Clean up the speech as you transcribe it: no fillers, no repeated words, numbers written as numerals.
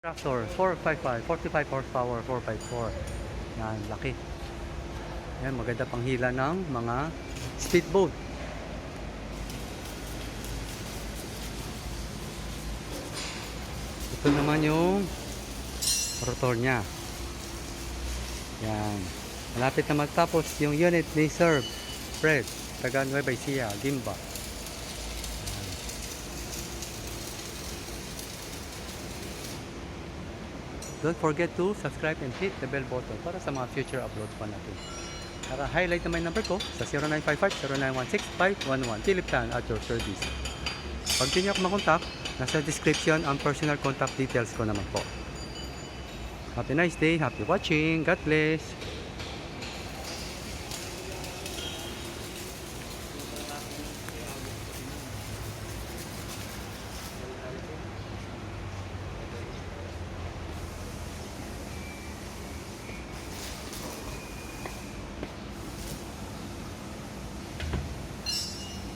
Tractor 455, 45 horsepower, 454. Yan, laki. Yan, maganda pang hila ng mga speedboat. Ito naman yung rotor nya. Yan. Malapit na matapos yung unit ni Sir Fred, taga Nueva Ecija, Gimba. Don't forget to subscribe and hit the bell button para sa mga future uploads pa natin. Para highlight naman yung number ko sa 0955-0916-511. Philip Tan at your service. Pag di niyo ako makontak, nasa description ang personal contact details ko naman po. Happy nice day, happy watching, God bless.